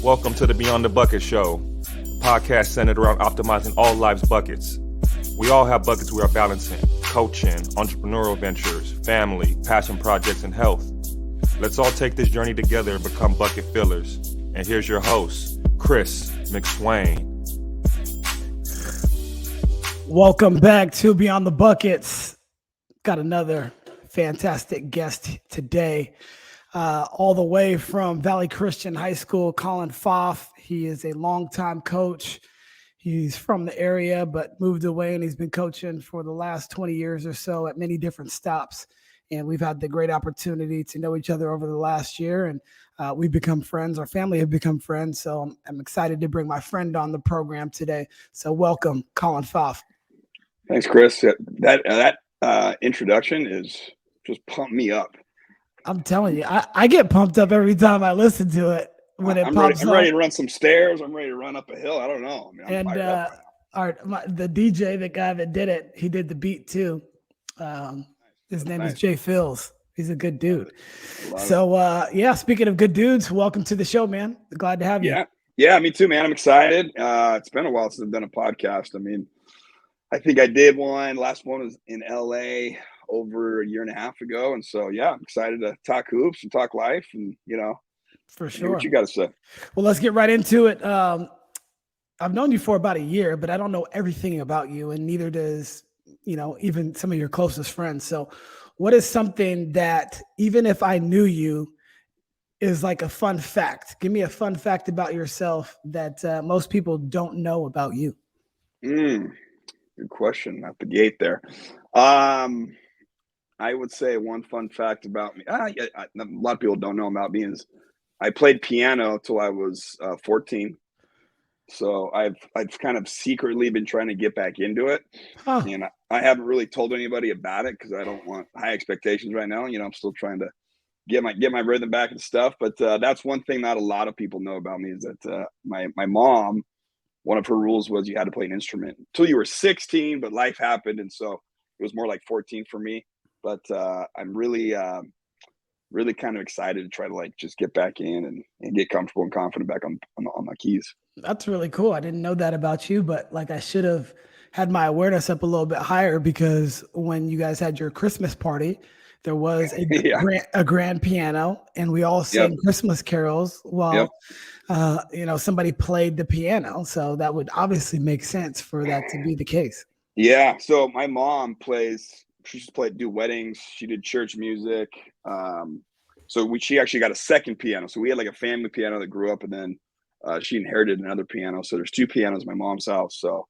Welcome to the Beyond the Bucket Show, a podcast centered around optimizing all life's buckets. We all have buckets we are balancing: coaching, entrepreneurial ventures, family, passion projects, and health. Let's all take this journey together and become bucket fillers. And here's your host, Chris McSwain. Welcome back to Beyond the Buckets. Got another fantastic guest today, all the way from Valley Christian High School, Colin Pfaff. He is a longtime coach. He's from the area, but moved away, and he's been coaching for the last 20 years or so at many different stops. And we've had the great opportunity to know each other over the last year, and we've become friends. Our family have become friends. So I'm excited to bring my friend on the program today. So welcome, Colin Pfaff. Thanks, Chris. That introduction is just pumped me up. I'm telling you, I get pumped up every time I listen to it when it pops up. I'm ready to run some stairs. I'm ready to run up a hill. I don't know. I mean, the DJ, the guy that did it, he did the beat too. His name is Jay Fills. He's a good dude. So, speaking of good dudes, welcome to the show, man. Glad to have you. Yeah, me too, man. I'm excited. It's been a while since I've done a podcast. I mean, I think I did one. Last one was in LA over a year and a half ago. And so, yeah, I'm excited to talk hoops and talk life and, for sure. What you got to say? Well, let's get right into it. I've known you for about a year, but I don't know everything about you, and neither does, even some of your closest friends. So what is something that, even if I knew you, is like a fun fact? Give me a fun fact about yourself that most people don't know about you. Good question at the gate there. I would say one fun fact about me. A lot of people don't know about me is I played piano till I was 14. So I've kind of secretly been trying to get back into it. And I haven't really told anybody about it because I don't want high expectations right now. I'm still trying to get my rhythm back and stuff. But that's one thing not a lot of people know about me is that my mom, one of her rules was you had to play an instrument until you were 16, but life happened. And so it was more like 14 for me. But I'm really kind of excited to try to just get back in and get comfortable and confident back on my keys. That's really cool. I didn't know that about you, but I should have had my awareness up a little bit higher, because when you guys had your Christmas party, there was a grand piano, and we all sang Christmas carols while somebody played the piano. So that would obviously make sense for that to be the case. Yeah. So my mom she used to do weddings. She did church music. She actually got a second piano. So we had a family piano that grew up, and then she inherited another piano. So there's two pianos in my mom's house. So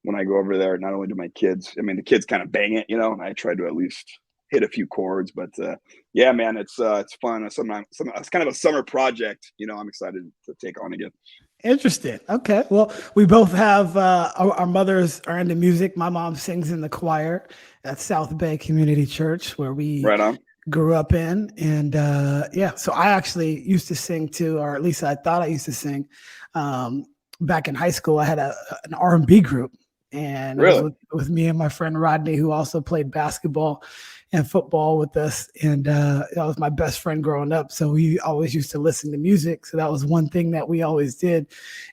when I go over there, not only do my kids, the kids kind of bang it, and I try to at least hit a few chords. But yeah, man, it's fun. It's kind of a summer project. I'm excited to take on again. Interesting. Okay. Well, we both have our mothers are into music. My mom sings in the choir at South Bay Community Church, where we grew up in. And so I actually used to sing too, or at least I thought I used to sing. Back in high school, I had an R&B group, and it was with me and my friend Rodney, who also played basketball and football with us. And that was my best friend growing up. So we always used to listen to music. So that was one thing that we always did.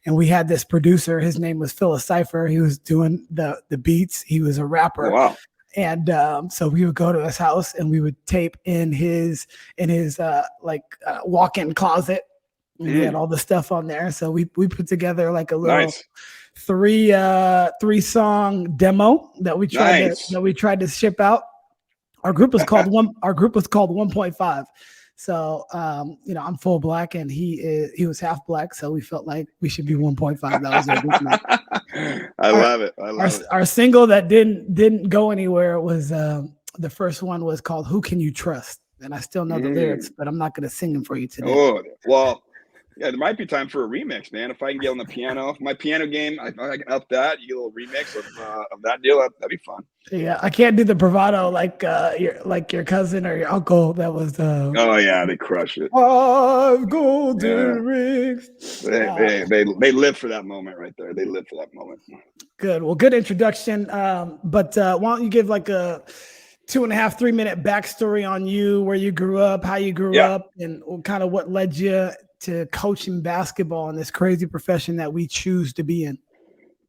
And we had this producer, his name was Phyllis Cypher. He was doing the beats. He was a rapper. Oh, wow. And so we would go to his house, and we would tape in his walk-in closet. And he had all the stuff on there. So we put together a little three song demo that we tried to ship out. Our group was called 1.5. So I'm full black, and he was half black, so we felt like we should be 1.5. That was our group name. I love it. Our single that didn't go anywhere was the first one was called "Who Can You Trust?" And I still know the lyrics, but I'm not going to sing them for you today. Oh, well, yeah, there might be time for a remix, man. If I can get on the piano, my piano game, I can up that. You get a little remix of that deal. That'd be fun. Yeah, I can't do the bravado like your cousin or your uncle. That was. Oh yeah, they crush it. 5 golden rings. They live for that moment right there. They live for that moment. Good. Well, good introduction. But why don't you give 2.5, 3-minute backstory on you, where you grew up, how you grew up, and kind of what led you to coaching basketball in this crazy profession that we choose to be in.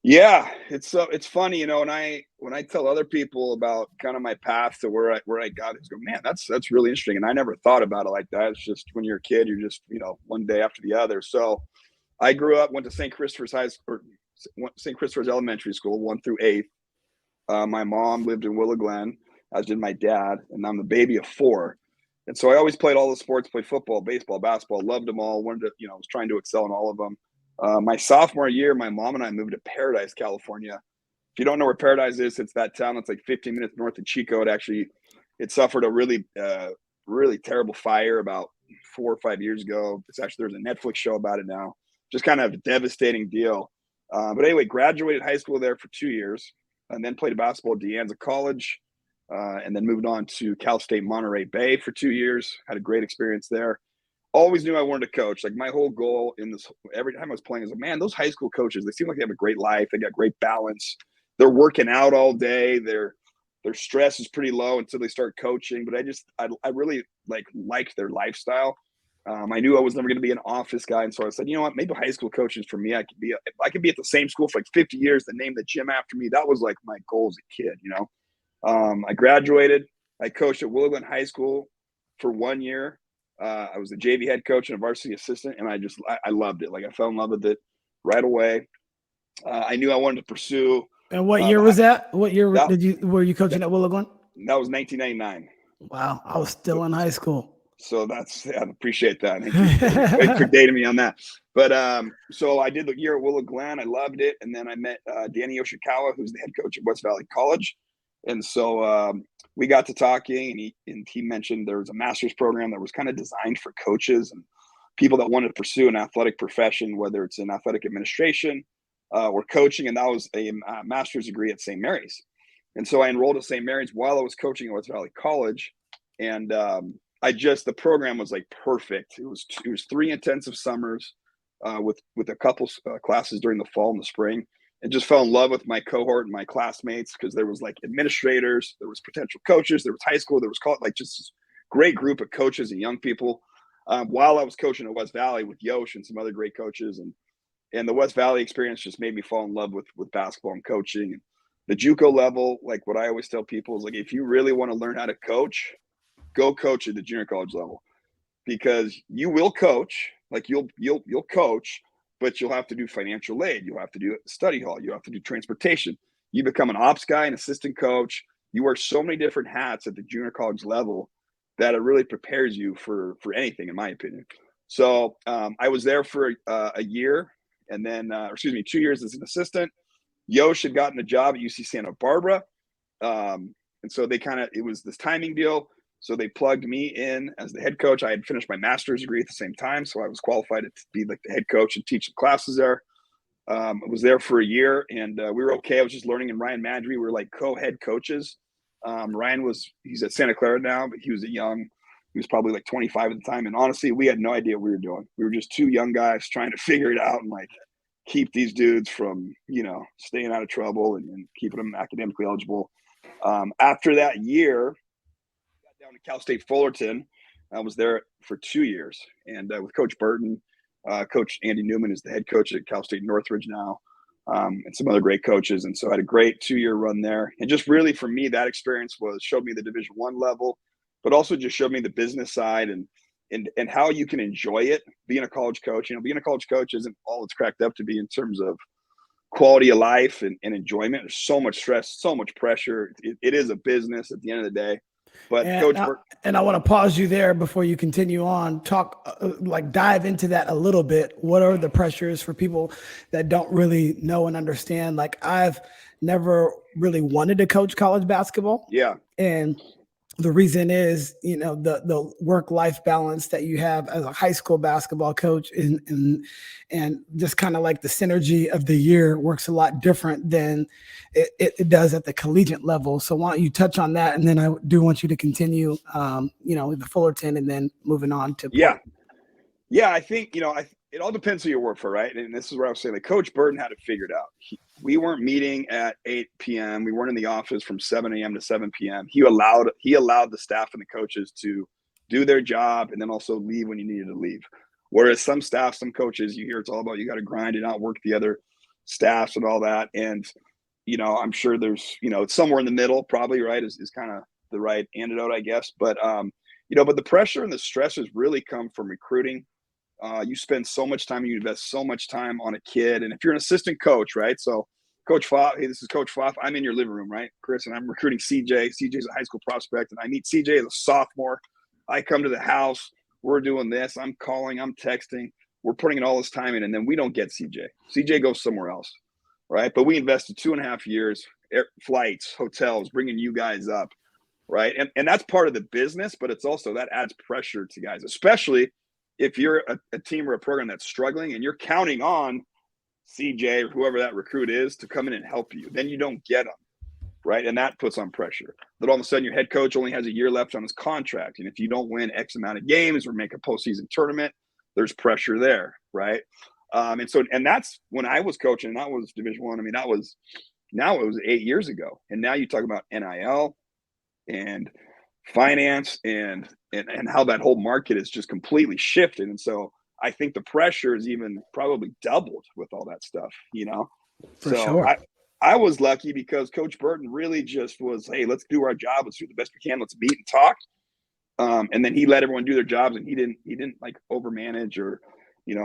Yeah, it's funny, when I tell other people about kind of my path to where I got it, go, man, that's really interesting. And I never thought about it like that. It's just when you're a kid, you're just, one day after the other. So I grew up, went to St. Christopher's St. Christopher's Elementary School, 1 through 8th. My mom lived in Willow Glen, as did my dad, and I'm the baby of 4. And so I always played all the sports, played football, baseball, basketball, loved them all, wanted to, was trying to excel in all of them. My sophomore year, my mom and I moved to Paradise, California. If you don't know where Paradise is, it's that town that's like 15 minutes north of Chico. It suffered a really, really terrible fire about 4 or 5 years ago. There's a Netflix show about it now. Just kind of a devastating deal. But anyway, graduated high school there for 2 years, and then played basketball at De Anza College, and then moved on to Cal State Monterey Bay for 2 years. Had a great experience there. Always knew I wanted to coach. Like, my whole goal every time I was playing is, man, those high school coaches, they seem like they have a great life. They got great balance. They're working out all day. Their stress is pretty low until they start coaching. But I really liked their lifestyle. I knew I was never going to be an office guy. And so I said, you know what, maybe high school coaching for me. I could be at the same school for like 50 years and name the gym after me. That was like my goal as a kid, I graduated. I coached at Windward High School for 1 year. I was the JV head coach and a varsity assistant, and I loved it. Like, I fell in love with it right away. I knew I wanted to pursue. And what year was that? What year were you coaching at Willow Glen? That was 1999. Wow, I was still in high school. So I appreciate that. Thanks for dating me on that. But so I did the year at Willow Glen. I loved it, and then I met Danny Yoshikawa, who's the head coach at West Valley College. And so we got to talking, and he mentioned there was a master's program that was kind of designed for coaches and people that wanted to pursue an athletic profession, whether it's in athletic administration or coaching. And that was a master's degree at St. Mary's. And so I enrolled at St. Mary's while I was coaching at West Valley College. And the program was like perfect. It was 3 intensive summers with a couple classes during the fall and the spring. And just fell in love with my cohort and my classmates, because there was like administrators, there was potential coaches, there was high school, there was like just this great group of coaches and young people. While I was coaching at West Valley with Yosh and some other great coaches, and the West Valley experience just made me fall in love with basketball and coaching. And the JUCO level, like what I always tell people is, like, if you really want to learn how to coach, go coach at the junior college level, because you will coach, like you'll coach. But you'll have to do financial aid. You'll have to do study hall. You have to do transportation. You become an ops guy, an assistant coach. You wear so many different hats at the junior college level that it really prepares you for anything, in my opinion. So I was there for a year, and then 2 years as an assistant. Yosh had gotten a job at UC Santa Barbara, and so it was this timing deal. So they plugged me in as the head coach. I had finished my master's degree at the same time, so I was qualified to be like the head coach and teach some classes there. I was there for a year, and we were okay. I was just learning, and Ryan Madry, we were like co-head coaches. Ryan he's at Santa Clara now, but he was probably like 25 at the time. And honestly, we had no idea what we were doing. We were just 2 young guys trying to figure it out and like keep these dudes from, staying out of trouble and keeping them academically eligible. After that year, down to Cal State Fullerton. I was there for 2 years, and with Coach Burton. Coach Andy Newman is the head coach at Cal State Northridge now, and some other great coaches. And so I had a great 2-year run there. And just really, for me, that experience showed me the Division I level, but also just showed me the business side and how you can enjoy it being a college coach. Being a college coach isn't all it's cracked up to be in terms of quality of life and enjoyment. There's so much stress, so much pressure. It is a business at the end of the day. But I want to pause you there before you continue on. Dive into that a little bit. What are the pressures for people that don't really know and understand? Like, I've never really wanted to coach college basketball. Yeah. And the reason is, the work-life balance that you have as a high school basketball coach and just kind of like the synergy of the year works a lot different than it does at the collegiate level. So why don't you touch on that? And then I do want you to continue, with the Fullerton and then moving on to. Yeah. I think, it all depends who you work for, right? And this is where I was saying, like, Coach Burton had it figured out. We weren't meeting at 8 p.m. We weren't in the office from 7 a.m. to 7 p.m. He allowed the staff and the coaches to do their job and then also leave when you needed to leave. Whereas some staff, some coaches, you hear it's all about you got to grind and outwork the other staffs and all that. And, I'm sure there's, it's somewhere in the middle probably, right, is kind of the right antidote, I guess. But, but the pressure and the stresses really come from recruiting. You spend so much time, you invest so much time on a kid. And if you're an assistant coach, right? So Coach Pfaff, hey, this is Coach Pfaff. I'm in your living room, right, Chris? And I'm recruiting CJ. CJ's a high school prospect. And I meet CJ as a sophomore. I come to the house. We're doing this. I'm calling. I'm texting. We're putting in all this time in. And then we don't get CJ. CJ goes somewhere else, right? But we invested 2.5 years, flights, hotels, bringing you guys up, right? And that's part of the business, but it's also that adds pressure to guys, especially if you're a team or a program that's struggling and you're counting on CJ or whoever that recruit is to come in and help you, then you don't get them, right? And that puts on pressure. Then all of a sudden your head coach only has a year left on his contract. And if you don't win X amount of games or make a postseason tournament, there's pressure there, right? And that's when I was coaching, that was Division I. I mean, now it was 8 years ago. And now you talk about NIL and finance and how that whole market is just completely shifted. And so I think the pressure is even probably doubled with all that stuff, For sure. I was lucky because Coach Burton really just was, hey, let's do our job. Let's do the best we can. Let's meet and talk. And then he let everyone do their jobs, and he didn't like overmanage or,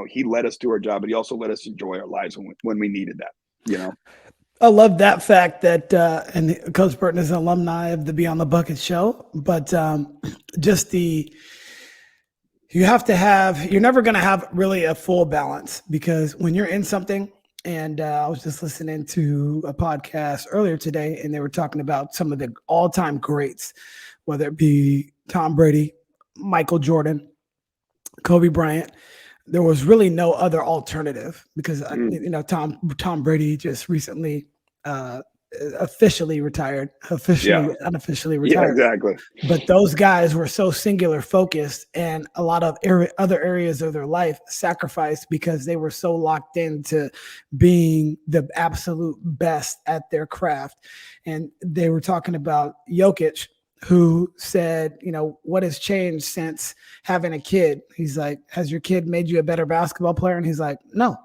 he let us do our job, but he also let us enjoy our lives when we needed that, I love that fact that, and Coach Burton is an alumni of the Beyond the Bucket show, but you're never going to have really a full balance, because when you're in something, and I was just listening to a podcast earlier today, and they were talking about some of the all-time greats, whether it be Tom Brady, Michael Jordan, Kobe Bryant. There was really no other alternative, because Tom Brady just recently officially retired, unofficially retired. Yeah, exactly. But those guys were so singular focused, and a lot of other areas of their life sacrificed because they were so locked into being the absolute best at their craft. And they were talking about Jokic, who said, what has changed since having a kid? He's like, has your kid made you a better basketball player? And he's like, no.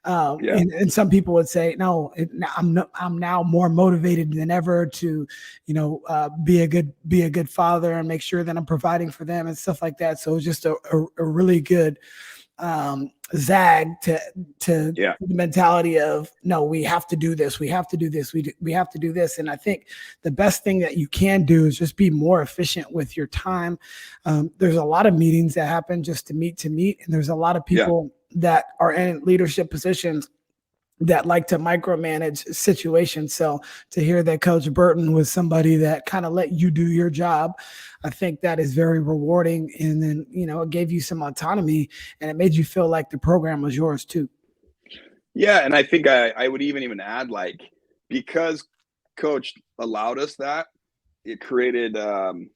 And some people would say, no, I'm now more motivated than ever to, be a good father and make sure that I'm providing for them and stuff like that. So it's just a really good zag to the mentality of, no, we have to do this. We have to do this. We have to do this. And I think the best thing that you can do is just be more efficient with your time. There's a lot of meetings that happen just to meet. And there's a lot of people that are in leadership positions that like to micromanage situations. So to hear that Coach Burton was somebody that kind of let you do your job, I think that is very rewarding. And then, it gave you some autonomy, and it made you feel like the program was yours too. Yeah. And I think I would even add, like, because Coach allowed us that, it created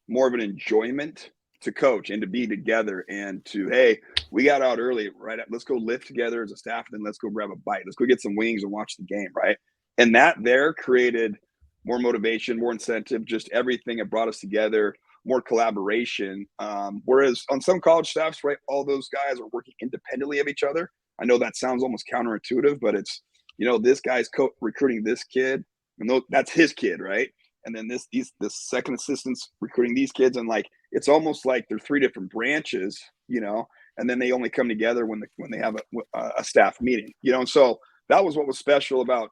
more of an enjoyment to coach and to be together and to, hey, we got out early, right? Let's go lift together as a staff, and then let's go grab a bite. Let's go get some wings and watch the game, right? And that there created more motivation, more incentive, just everything. It brought us together, more collaboration. Whereas on some college staffs, right, all those guys are working independently of each other. I know that sounds almost counterintuitive, but it's, this guy's recruiting this kid, and that's his kid, right? And then this second assistant's recruiting these kids, and like it's almost like they're three different branches, and then they only come together when they have a staff meeting, And so that was what was special about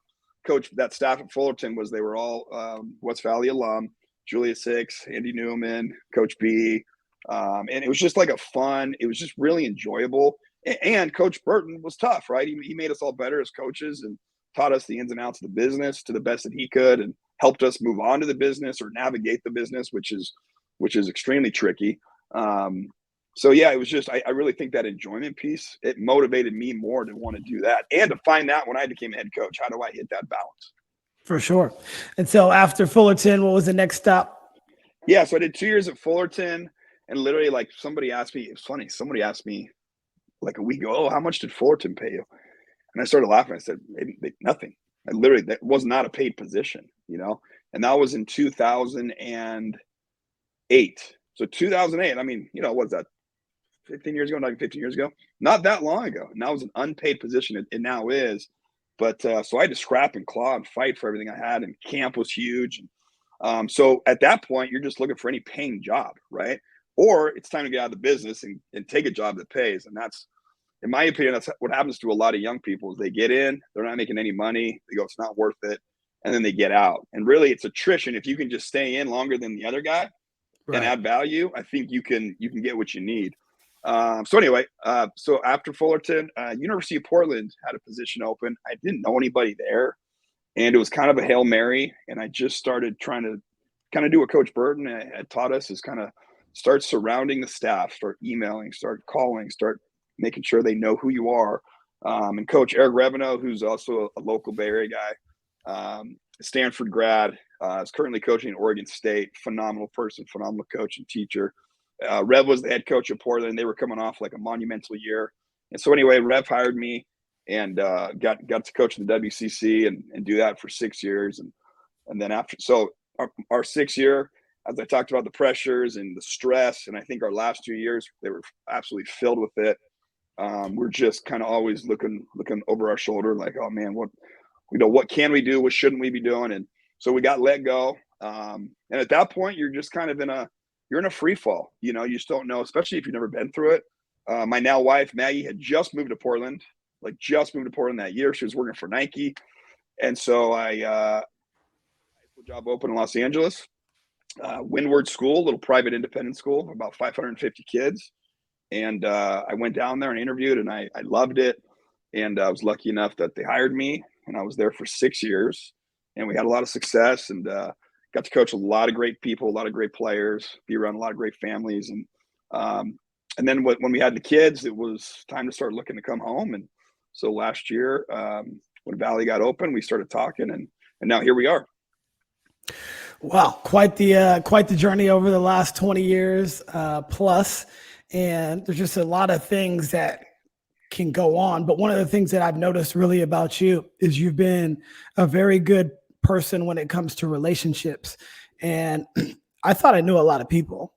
that staff at Fullerton, was they were all West Valley alum, Julius Hicks, Andy Newman, Coach B, and it was just like it was just really enjoyable. And Coach Burton was tough, right? He made us all better as coaches and taught us the ins and outs of the business to the best that he could, and helped us move on to the business or navigate the business, which is extremely tricky. So yeah, it was just, I really think that enjoyment piece, it motivated me more to want to do that and to find that when I became a head coach, how do I hit that balance? For sure. And so after Fullerton, what was the next stop? Yeah. So I did 2 years at Fullerton, and literally, like, somebody asked me, it's funny. Somebody asked me like a week ago, oh, how much did Fullerton pay you? And I started laughing. I said, nothing. That was not a paid position, and that was in 2008. So 2008, I mean, what's that? 15 years ago, not even 15 years ago, not that long ago. And that was an unpaid position. It now is. But so I had to scrap and claw and fight for everything I had. And camp was huge. And so at that point, you're just looking for any paying job, right? Or it's time to get out of the business and take a job that pays. And that's, in my opinion, that's what happens to a lot of young people is they get in, they're not making any money. They go, it's not worth it. And then they get out. And really it's attrition. If you can just stay in longer than the other guy and add value, I think you can get what you need. So anyway, so after Fullerton, University of Portland had a position open. I didn't know anybody there, and it was kind of a Hail Mary. And I just started trying to kind of do what Coach Burton had taught us, is kind of start surrounding the staff, start emailing, start calling, start making sure they know who you are. And Coach Eric Reveneau, who's also a local Bay Area guy, Stanford grad, is currently coaching at Oregon State. Phenomenal person, phenomenal coach and teacher. Rev was the head coach of Portland. They were coming off like a monumental year. And so anyway, Rev hired me and got to coach in the WCC and do that for 6 years. And then after, so our 6th year, as I talked about the pressures and the stress, and I think our last 2 years, they were absolutely filled with it. We're just kind of always looking over our shoulder like, oh man, what can we do? What shouldn't we be doing? And so we got let go. And at that point, you're just kind of in a free fall. You just don't know, especially if you've never been through it. My now wife, Maggie, had just moved to Portland that year. She was working for Nike. And so I had a job open in Los Angeles, Windward School, a little private independent school, about 550 kids. And I went down there and interviewed, and I loved it. And I was lucky enough that they hired me, and I was there for 6 years. And we had a lot of success, and got to coach a lot of great people, a lot of great players, be around a lot of great families. And then when we had the kids, it was time to start looking to come home. And so last year, when Valley got open, we started talking, and now here we are. Wow, quite the journey over the last 20 years plus. And there's just a lot of things that can go on. But one of the things that I've noticed really about you is you've been a very good person when it comes to relationships. And I thought I knew a lot of people.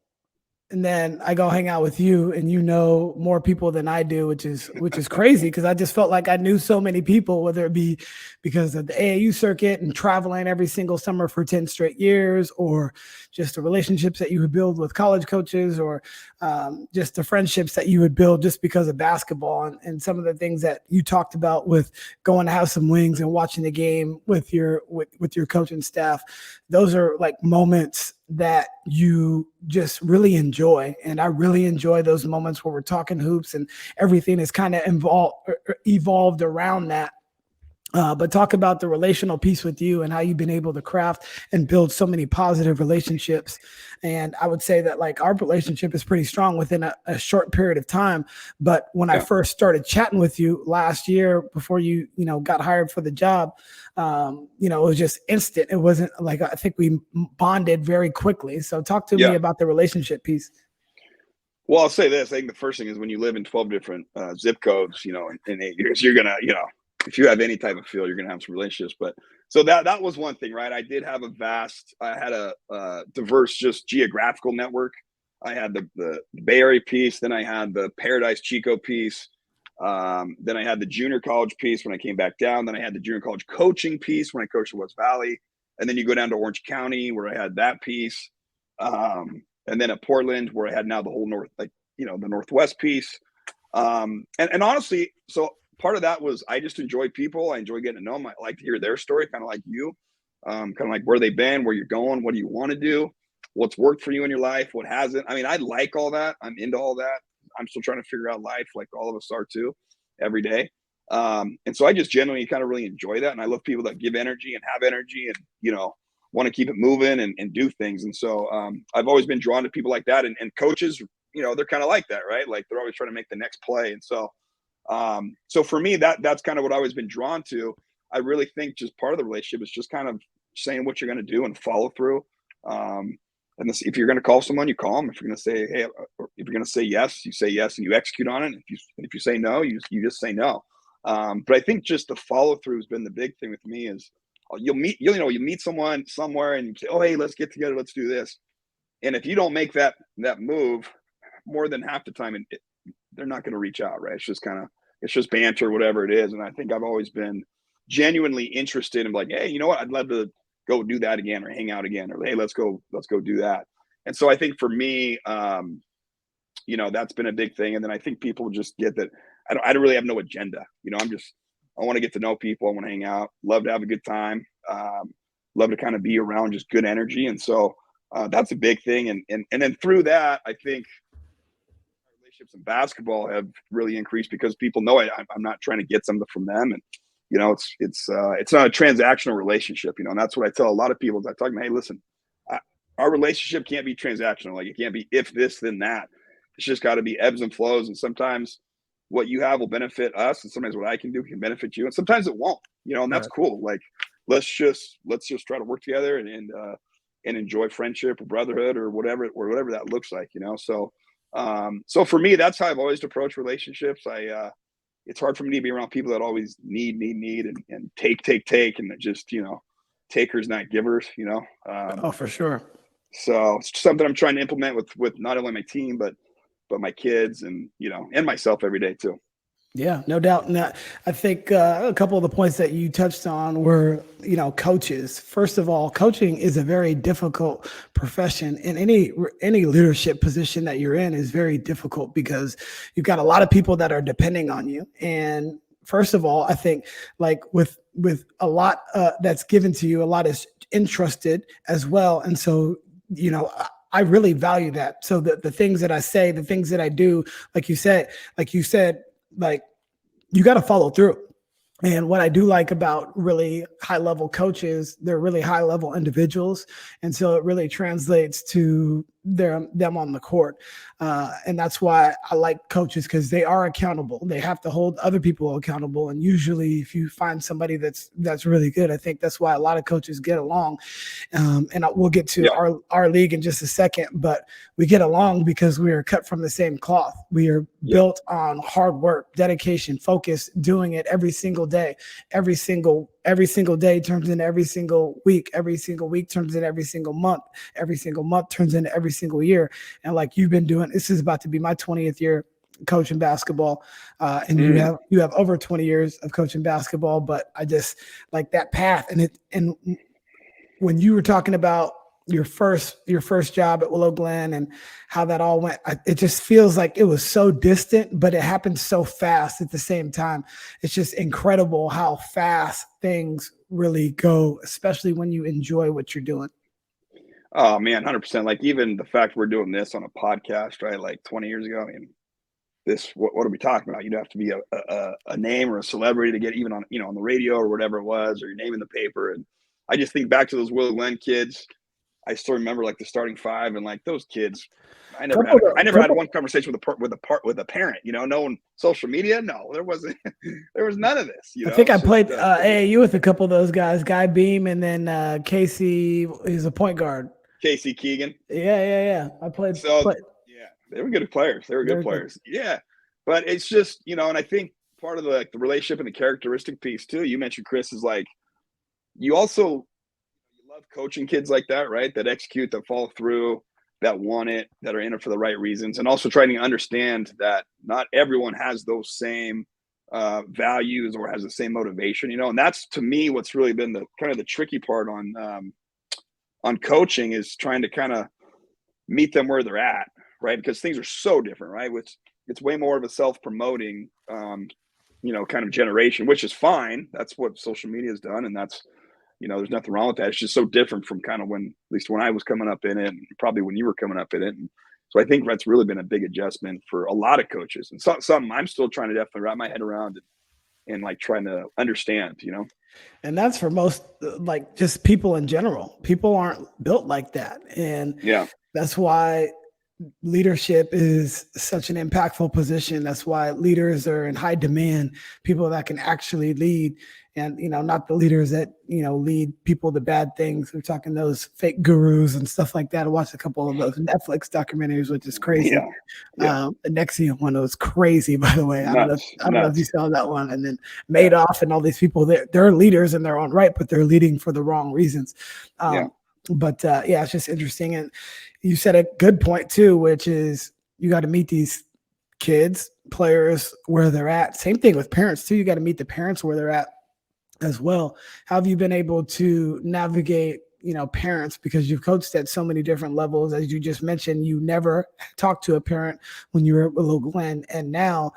And then I go hang out with you, and you know more people than I do, which is crazy, because I just felt like I knew so many people, whether it be because of the AAU circuit and traveling every single summer for 10 straight years, or just the relationships that you would build with college coaches, or just the friendships that you would build just because of basketball, and some of the things that you talked about with going to have some wings and watching the game with your coaching staff. Those are like moments that you just really enjoy. And I really enjoy those moments where we're talking hoops and everything is kind of evolved around that. But talk about the relational piece with you and how you've been able to craft and build so many positive relationships. And I would say that like our relationship is pretty strong within a short period of time. But when I first started chatting with you last year, before you got hired for the job, it was just instant. It wasn't like, I think we bonded very quickly. So talk to me about the relationship piece. Well, I'll say this. I think the first thing is when you live in 12 different zip codes, in 8 years, you're going to, if you have any type of field, you're going to have some relationships. But so that was one thing, right? I had a diverse, just geographical network. I had the Bay Area piece. Then I had the Paradise Chico piece. Then I had the junior college piece when I came back down. Then I had the junior college coaching piece when I coached at West Valley. And then you go down to Orange County where I had that piece. And then at Portland where I had now the whole the Northwest piece. And honestly, so part of that was I just enjoy people. I enjoy getting to know them. I like to hear their story, kind of like you, kind of like where they've been, where you're going, what do you want to do, what's worked for you in your life, what hasn't. I mean, I like all that. I'm into all that. I'm still trying to figure out life like all of us are too every day. And so I just genuinely kind of really enjoy that. And I love people that give energy and have energy and, want to keep it moving and do things. And so I've always been drawn to people like that. And coaches, they're kind of like that, right? Like they're always trying to make the next play. And so so for me, that's kind of what I've always been drawn to. I really think just part of the relationship is just kind of saying what you're going to do and follow through. And if you're going to call someone, you call them. If you're going to say, hey, if you're you're going to say yes, you say yes and you execute on it. If you say no, you just say no. But I think just the follow through has been the big thing with me. Is you meet someone somewhere and you say, oh, hey, let's get together, let's do this. And if you don't make that move, more than half the time, they're not going to reach out, right? It's just banter, whatever it is. And I think I've always been genuinely interested in like, hey, you know what? I'd love to go do that again or hang out again, or hey, let's go do that. And so I think for me, that's been a big thing. And then I think people just get that I don't really have no agenda. I want to get to know people. I want to hang out, love to have a good time, love to kind of be around just good energy. And so that's a big thing. And then through that, I think relationships in basketball have really increased because people know I'm not trying to get something from them. And, it's not a transactional relationship, and that's what I tell a lot of people as I talk to them. Hey, listen, our relationship can't be transactional. Like it can't be if this, then that. It's just got to be ebbs and flows. And sometimes what you have will benefit us, and sometimes what I can do can benefit you, and sometimes it won't. And that's cool. Like let's just try to work together and enjoy friendship or brotherhood or whatever that looks like. So for me, that's how I've always approached relationships. It's hard for me to be around people that always need and take and just takers not givers. For sure. So it's something I'm trying to implement with not only my team but my kids and and myself every day too. Yeah, no doubt. And I think a couple of the points that you touched on were, coaches. First of all, coaching is a very difficult profession, and any leadership position that you're in is very difficult because you've got a lot of people that are depending on you. And first of all, I think like with a lot that's given to you, a lot is entrusted as well. And so, I really value that. So the things that I say, the things that I do, like you said, like you got to follow through. And what I do like about really high level coaches, they're really high level individuals. And so it really translates to them on the court. And that's why I like coaches, because they are accountable. They have to hold other people accountable. And usually if you find somebody that's really good, I think that's why a lot of coaches get along. And we'll get to our league in just a second, but we get along because we are cut from the same cloth. We are built on hard work, dedication, focus, doing it every single day. Every single day turns into every single week. Every single week turns into every single month. Every single month turns into every single year. And like you've been doing, this is about to be my 20th year coaching basketball. And you have over 20 years of coaching basketball, but I just like that path. And when you were talking about your first job at Willow Glen and how that all went, it just feels like it was so distant, but it happened so fast at the same time. It's just incredible how fast things really go, especially when you enjoy what you're doing. Oh man, 100%. Like even the fact we're doing this on a podcast, right? Like 20 years ago, I mean, what are we talking about? You'd have to be a name or a celebrity to get even on, on the radio or whatever it was, or your name in the paper. And I just think back to those Willow Glen kids. I still remember like the starting five and like those kids. I never had one conversation with a parent. No one social media. No, there wasn't. There was none of this. I think I played AAU with a couple of those guys, Guy Beam, and then Casey. He's a point guard. Casey Keegan. Yeah. I played. Yeah, they were good players. They were good players. Yeah, but it's just and I think part of the relationship and the characteristic piece too. You mentioned Chris is like you also. Coaching kids like that, right? That execute, that follow through, that want it, that are in it for the right reasons, and also trying to understand that not everyone has those same values or has the same motivation, and that's to me what's really been the kind of the tricky part on coaching is trying to kind of meet them where they're at, right? Because things are so different, right? It's way more of a self-promoting, kind of generation, which is fine. That's what social media has done, and that's. There's nothing wrong with that. It's just so different from kind of at least when I was coming up in it, and probably when you were coming up in it. And so I think that's really been a big adjustment for a lot of coaches, and some I'm still trying to definitely wrap my head around and like trying to understand, And that's for most, like just people in general. People aren't built like that. And that's why leadership is such an impactful position. That's why leaders are in high demand, people that can actually lead, and, not the leaders that, lead people to bad things. We're talking those fake gurus and stuff like that. I watched a couple of those Netflix documentaries, which is crazy. The Nexium one was crazy, by the way. I don't know if you saw that one. And then Madoff and all these people, they're leaders in their own right, but they're leading for the wrong reasons. But it's just interesting. And you said a good point too, which is you got to meet these kids, players, where they're at. Same thing with parents too. You got to meet the parents where they're at as well. How have you been able to navigate, parents, because you've coached at so many different levels? As you just mentioned, you never talked to a parent when you were at Willow Glen. And now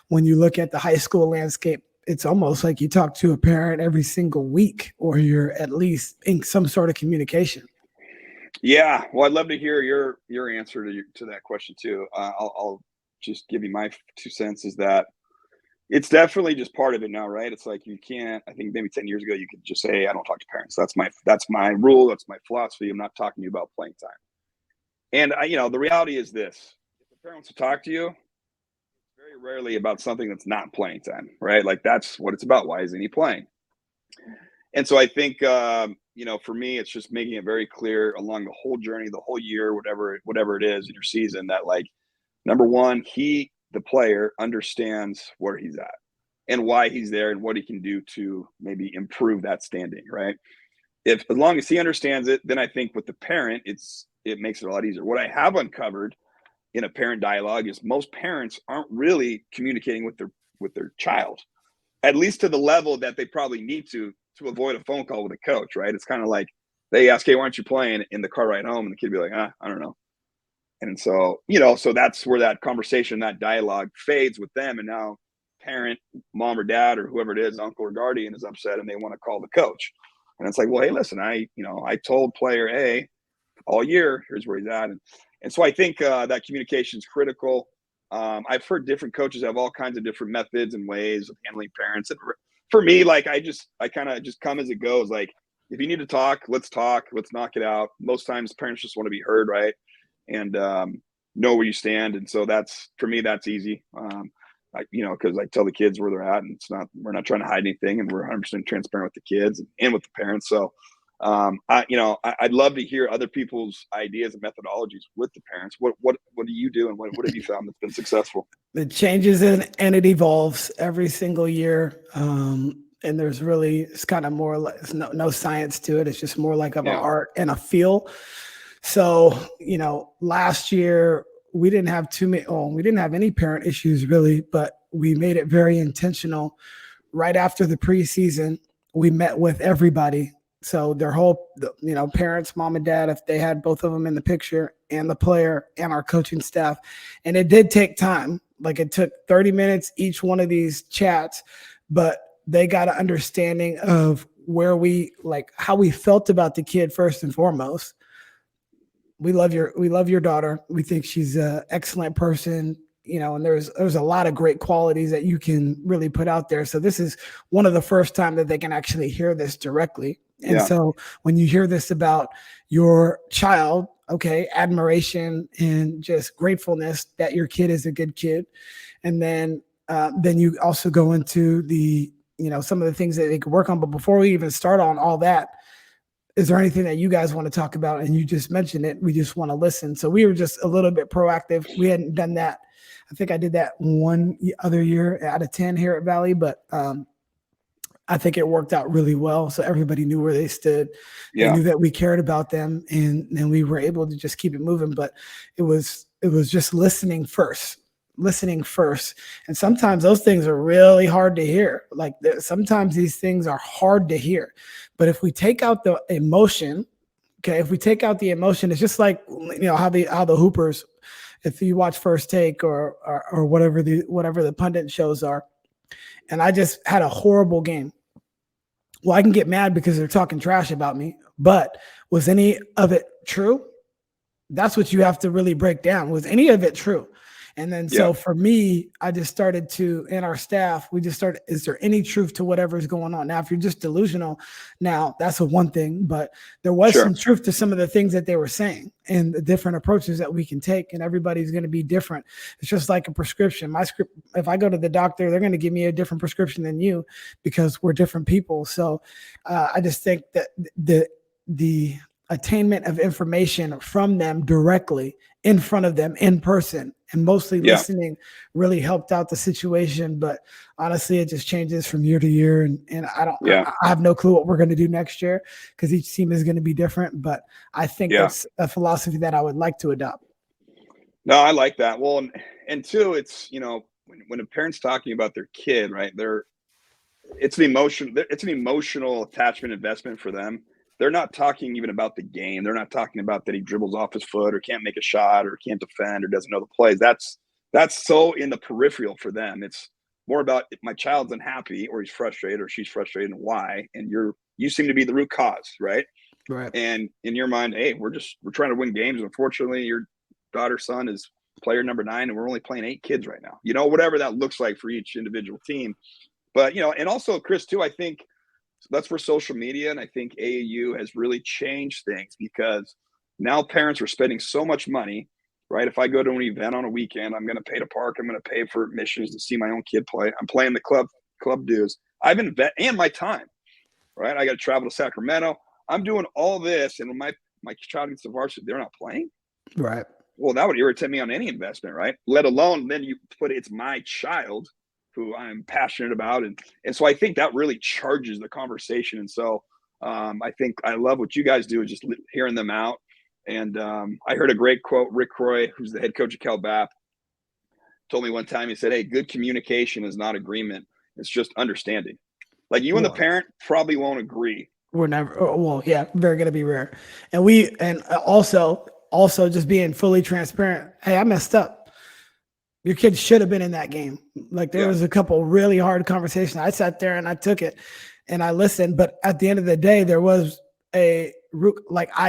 when you look at the high school landscape, it's almost like you talk to a parent every single week, or you're at least in some sort of communication. Yeah. Well, I'd love to hear your answer to that question too. I'll just give you my 2 cents, is that it's definitely just part of it now, right? It's like you can't, I think maybe 10 years ago, you could just say, hey, I don't talk to parents. That's my rule. That's my philosophy. I'm not talking to you about playing time. And the reality is this: if the parent wants to talk to you, it's very rarely about something that's not playing time, right? Like, that's what it's about. Why isn't he playing? And so I think, for me, it's just making it very clear along the whole journey, the whole year, whatever it is in your season, that, like, number one, the player understands where he's at and why he's there and what he can do to maybe improve that standing, right? As long as he understands it, then I think with the parent, it makes it a lot easier. What I have uncovered in a parent dialogue is most parents aren't really communicating with their child, at least to the level that they probably need to avoid a phone call with a coach, right? It's kind of like they ask, hey, why aren't you playing, in the car ride home? And the kid be like, I don't know. And so, so that's where that conversation, that dialogue fades with them. And now parent, mom or dad, or whoever it is, uncle or guardian, is upset and they want to call the coach. And it's like, well, hey, listen, I told player A all year, here's where he's at. And so I think that communication is critical. I've heard different coaches have all kinds of different methods and ways of handling parents. And for me, like, I kind of just come as it goes. Like, if you need to talk, let's knock it out. Most times parents just want to be heard, right? And know where you stand. And so for me, that's easy. Because I tell the kids where they're at, and we're not trying to hide anything, and we're 100% transparent with the kids and with the parents. So, I'd love to hear other people's ideas and methodologies with the parents. What do you do, and what have you found that's been successful? It changes and it evolves every single year. And there's really, it's kind of more like no science to it. It's just more like an art and a feel. So, last year we didn't have we didn't have any parent issues really, but we made it very intentional. Right after the preseason, we met with everybody. So their whole, parents, mom and dad, if they had both of them in the picture, and the player and our coaching staff. And it did take time. Like, it took 30 minutes, each one of these chats, but they got an understanding of how we felt about the kid first and foremost. We love your daughter. We think she's an excellent person, and there's a lot of great qualities that you can really put out there. So this is one of the first time that they can actually hear this directly. And so when you hear this about your child, okay, admiration and just gratefulness that your kid is a good kid. And then you also go into the, some of the things that they could work on. But before we even start on all that, is there anything that you guys want to talk about? And you just mentioned it. We just want to listen. So we were just a little bit proactive. We hadn't done that. I think I did that one other year out of 10 here at Valley, but I think it worked out really well. So everybody knew where they stood. They knew that we cared about them, and we were able to just keep it moving. But it was just listening first. And sometimes those things are really hard to hear. Like, sometimes these things are hard to hear. But if we take out the emotion, it's just like, how the Hoopers, if you watch First Take or whatever the pundit shows are, and I just had a horrible game. Well, I can get mad because they're talking trash about me, but was any of it true? That's what you have to really break down. Was any of it true? And then so for me, I just started to, and our staff, we just started, is there any truth to whatever's going on? Now, if you're just delusional, now that's a one thing, but there was some truth to some of the things that they were saying and the different approaches that we can take, and everybody's going to be different. It's just like a prescription. My script, if I go to the doctor, they're going to give me a different prescription than you because we're different people. So I just think that the attainment of information from them directly in front of them in person and mostly listening really helped out the situation. But honestly, it just changes from year to year. And I have no clue what we're going to do next year because each team is going to be different. But I think that's a philosophy that I would like to adopt. No, I like that. Well, and two, it's, when a parent's talking about their kid, right, it's an emotional attachment investment for them. They're not talking even about the game. They're not talking about that he dribbles off his foot or can't make a shot or can't defend or doesn't know the plays. That's so in the peripheral for them. It's more about if my child's unhappy or he's frustrated or she's frustrated and why. And you seem to be the root cause, right? Right. And in your mind, hey, we're trying to win games. Unfortunately, your daughter, son is player number 9, and we're only playing 8 kids right now. Whatever that looks like for each individual team. But and also, Chris, too, I think that's where social media and I think AAU has really changed things because now parents are spending so much money, right? If I go to an event on a weekend, I'm going to pay to park. I'm going to pay for admissions to see my own kid play. I'm playing the club dues. I've invested and my time, right? I got to travel to Sacramento. I'm doing all this, and when my child gets to varsity, they're not playing. Right. Well, that would irritate me on any investment, right? Let alone then you put it's my child who I'm passionate about. And so I think that really charges the conversation. And so I think I love what you guys do is just hearing them out. And I heard a great quote. Rick Roy, who's the head coach of Cal Bap, told me one time, he said, hey, good communication is not agreement. It's just understanding. Like you and the parent probably won't agree. We're never, very going to be rare. And also just being fully transparent. Hey, I messed up. Your kid should have been in that game. Like there was a couple really hard conversations. I sat there and I took it and I listened. But at the end of the day, there was I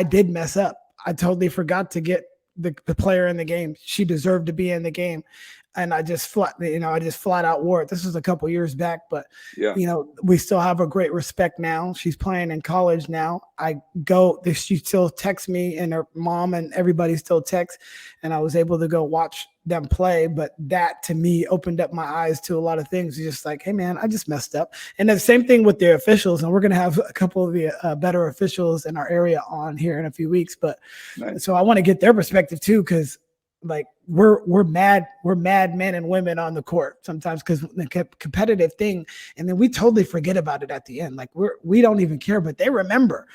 did mess up. I totally forgot to get the player in the game. She deserved to be in the game. And I just flat out wore it. This was a couple years back, but we still have a great respect now. She's playing in college now. She still texts me and her mom and everybody still texts, and I was able to go watch them play. But that to me opened up my eyes to a lot of things. It's just like, hey man, I just messed up. And the same thing with the officials. And we're going to have a couple of the better officials in our area on here in a few weeks. But so I want to get their perspective too, because like we're mad men and women on the court sometimes because the competitive thing, and then we totally forget about it at the end. Like we don't even care, but they remember.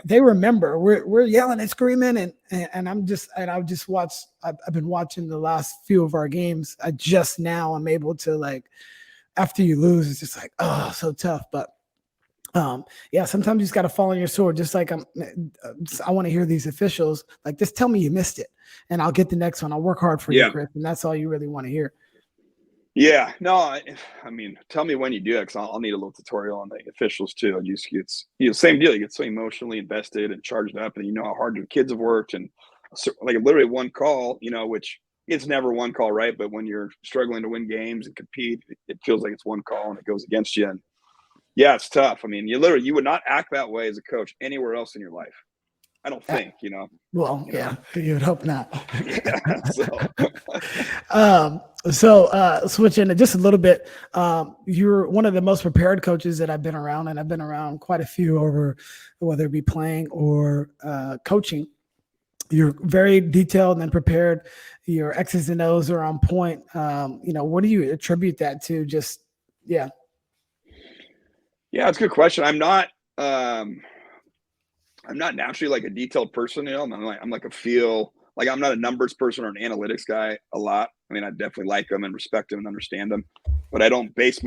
They remember. We're yelling and screaming, and I've been watching the last few of our games. I'm able to, like, after you lose, it's just like, oh, so tough. But sometimes you just got to fall on your sword. Just like I want to hear these officials like, just tell me you missed it, and I'll get the next one. I'll work hard for you, Chris, and that's all you really want to hear. Yeah, no, I mean, tell me when you do it, because I'll need a little tutorial on the officials too. It's same deal. You get so emotionally invested and charged up, and you know how hard your kids have worked, and like literally one call, which it's never one call, right? But when you're struggling to win games and compete, it feels like it's one call and it goes against you. And yeah, it's tough. I mean, you would not act that way as a coach anywhere else in your life. I don't think, Well, you would hope not. So switching just a little bit, you're one of the most prepared coaches that I've been around, and I've been around quite a few over, whether it be playing or coaching. You're very detailed and prepared. Your X's and O's are on point. What do you attribute that to? Yeah, it's a good question. I'm not naturally like a detailed person, I'm like a feel, like I'm not a numbers person or an analytics guy a lot. I mean, I definitely like them and respect them and understand them, but I don't base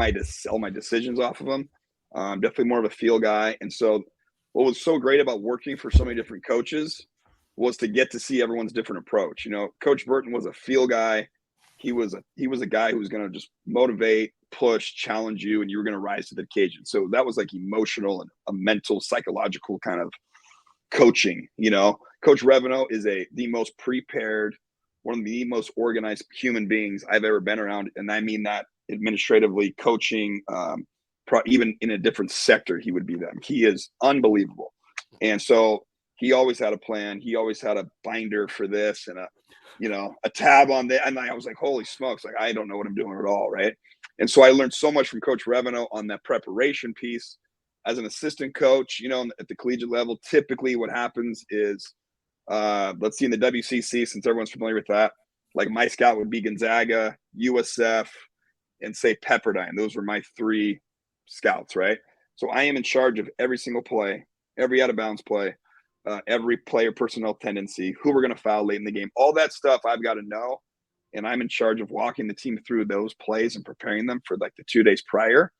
all my decisions off of them. I'm definitely more of a feel guy. And so what was so great about working for so many different coaches was to get to see everyone's different approach. Coach Burton was a feel guy. He was a guy who was going to just motivate, push, challenge you, and you were going to rise to the occasion. So that was like emotional and a mental, psychological kind of coaching. Coach Reveno is the most prepared one of the most organized human beings I've ever been around. And I mean that administratively, coaching, even in a different sector, he would be them. He is unbelievable. And so he always had a plan. He always had a binder for this and a tab on that. And I was like, holy smokes, like, I don't know what I'm doing at all. Right. And so I learned so much from Coach Reveno on that preparation piece. As an assistant coach, at the collegiate level, typically what happens is, let's see, in the WCC, since everyone's familiar with that, like my scout would be Gonzaga, USF, and say Pepperdine. Those were my 3 scouts, right? So I am in charge of every single play, every out of bounds play, every player personnel tendency, who we're going to foul late in the game. All that stuff I've got to know, and I'm in charge of walking the team through those plays and preparing them for like the 2 days prior.